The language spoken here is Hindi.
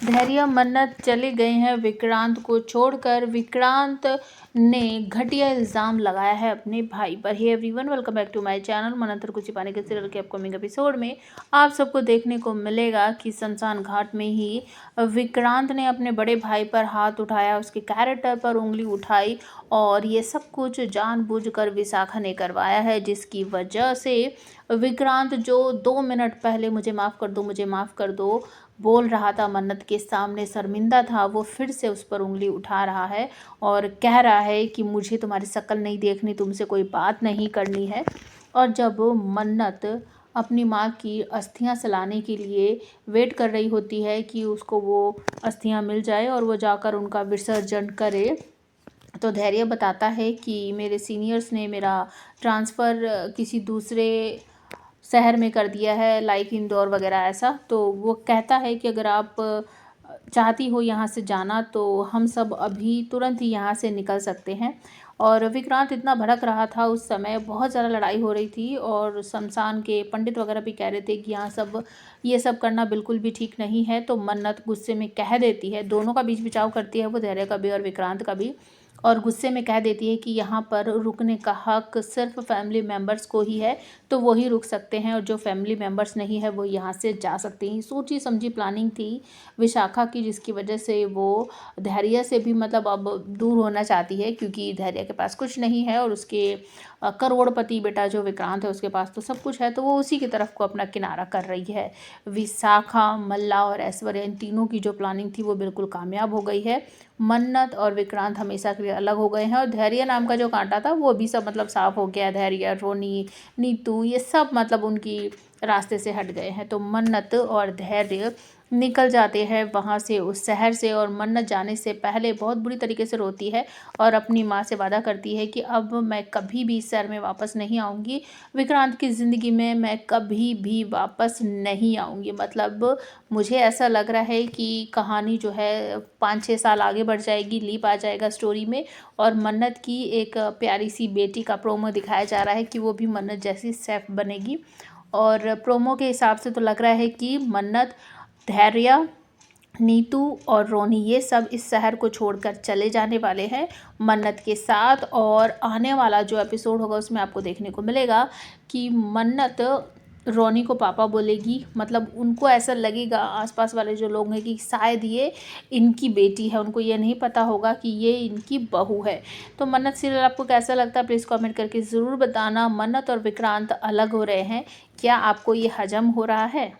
धैर्य मन्नत चले गए हैं विक्रांत को छोड़कर। विक्रांत ने घटिया इल्ज़ाम लगाया है अपने भाई पर। Hey everyone, welcome back to my channel. मनंतर को छिपाने के सीरियल के अपकमिंग एपिसोड में आप सबको देखने को मिलेगा कि शमशान घाट में ही विक्रांत ने अपने बड़े भाई पर हाथ उठाया, उसके कैरेक्टर पर उंगली उठाई और ये सब कुछ जानबूझकर विशाखा ने करवाया है, जिसकी वजह से विक्रांत जो 2 मिनट पहले मुझे माफ़ कर दो बोल रहा था, मन्नत के सामने शर्मिंदा था, वो फिर से उस पर उंगली उठा रहा है और कह रहा है कि मुझे तुम्हारी शक्ल नहीं देखनी, तुमसे कोई बात नहीं करनी है। और जब मन्नत अपनी माँ की अस्थियां सलाने के लिए वेट कर रही होती है कि उसको वो अस्थियां मिल जाए और वो जाकर उनका विसर्जन करे, तो धैर्य बताता है कि मेरे सीनियर्स ने मेरा ट्रांसफ़र किसी दूसरे शहर में कर दिया है, लाइक इंदौर वगैरह ऐसा। तो वो कहता है कि अगर आप चाहती हो यहाँ से जाना तो हम सब अभी तुरंत ही यहाँ से निकल सकते हैं। और विक्रांत इतना भड़क रहा था, उस समय बहुत ज़्यादा लड़ाई हो रही थी और शमशान के पंडित वगैरह भी कह रहे थे कि यहाँ सब ये सब करना बिल्कुल भी ठीक नहीं है। तो मन्नत गुस्से में कह देती है, दोनों का बीच बिचाव करती है वो, धैर्य का भी और विक्रांत का भी, और गुस्से में कह देती है कि यहाँ पर रुकने का हक सिर्फ फैमिली मेम्बर्स को ही है, तो वो ही रुक सकते हैं और जो फैमिली मेम्बर्स नहीं है वो यहाँ से जा सकते हैं। सोची समझी प्लानिंग थी विशाखा की, जिसकी वजह से वो धैर्य से भी मतलब अब दूर होना चाहती है, क्योंकि धैर्य के पास कुछ नहीं है और उसके करोड़पति बेटा जो विक्रांत है उसके पास तो सब कुछ है, तो वो उसी की तरफ को अपना किनारा कर रही है। विशाखा, मल्ला और ऐश्वर्या, इन तीनों की जो प्लानिंग थी वो बिल्कुल कामयाब हो गई है। मन्नत और विक्रांत हमेशा के लिए अलग हो गए हैं और धैर्य नाम का जो कांटा था वो भी सब मतलब साफ हो गया है। धैर्य, रोनी, नीतू, ये सब मतलब उनकी रास्ते से हट गए हैं। तो मन्नत और धैर्य निकल जाते हैं वहाँ से, उस शहर से, और मन्नत जाने से पहले बहुत बुरी तरीके से रोती है और अपनी माँ से वादा करती है कि अब मैं कभी भी इस शहर में वापस नहीं आऊँगी, विक्रांत की ज़िंदगी में मैं कभी भी वापस नहीं आऊँगी। मतलब मुझे ऐसा लग रहा है कि कहानी जो है 5-6 साल आगे बढ़ जाएगी, लीप आ जाएगा स्टोरी में, और मन्नत की एक प्यारी सी बेटी का प्रोमो दिखाया जा रहा है कि वो भी मन्नत जैसी शेफ़ बनेगी। और प्रोमो के हिसाब से तो लग रहा है कि मन्नत, धैर्य, नीतू और रोनी ये सब इस शहर को छोड़कर चले जाने वाले हैं मन्नत के साथ। और आने वाला जो एपिसोड होगा उसमें आपको देखने को मिलेगा कि मन्नत रोनी को पापा बोलेगी, मतलब उनको ऐसा लगेगा, आसपास वाले जो लोग हैं, कि शायद ये इनकी बेटी है, उनको ये नहीं पता होगा कि ये इनकी बहू है। तो मन्नत सीरियल आपको कैसा लगता है प्लीज़ कमेंट करके ज़रूर बताना। मन्नत और विक्रांत अलग हो रहे हैं, क्या आपको ये हजम हो रहा है?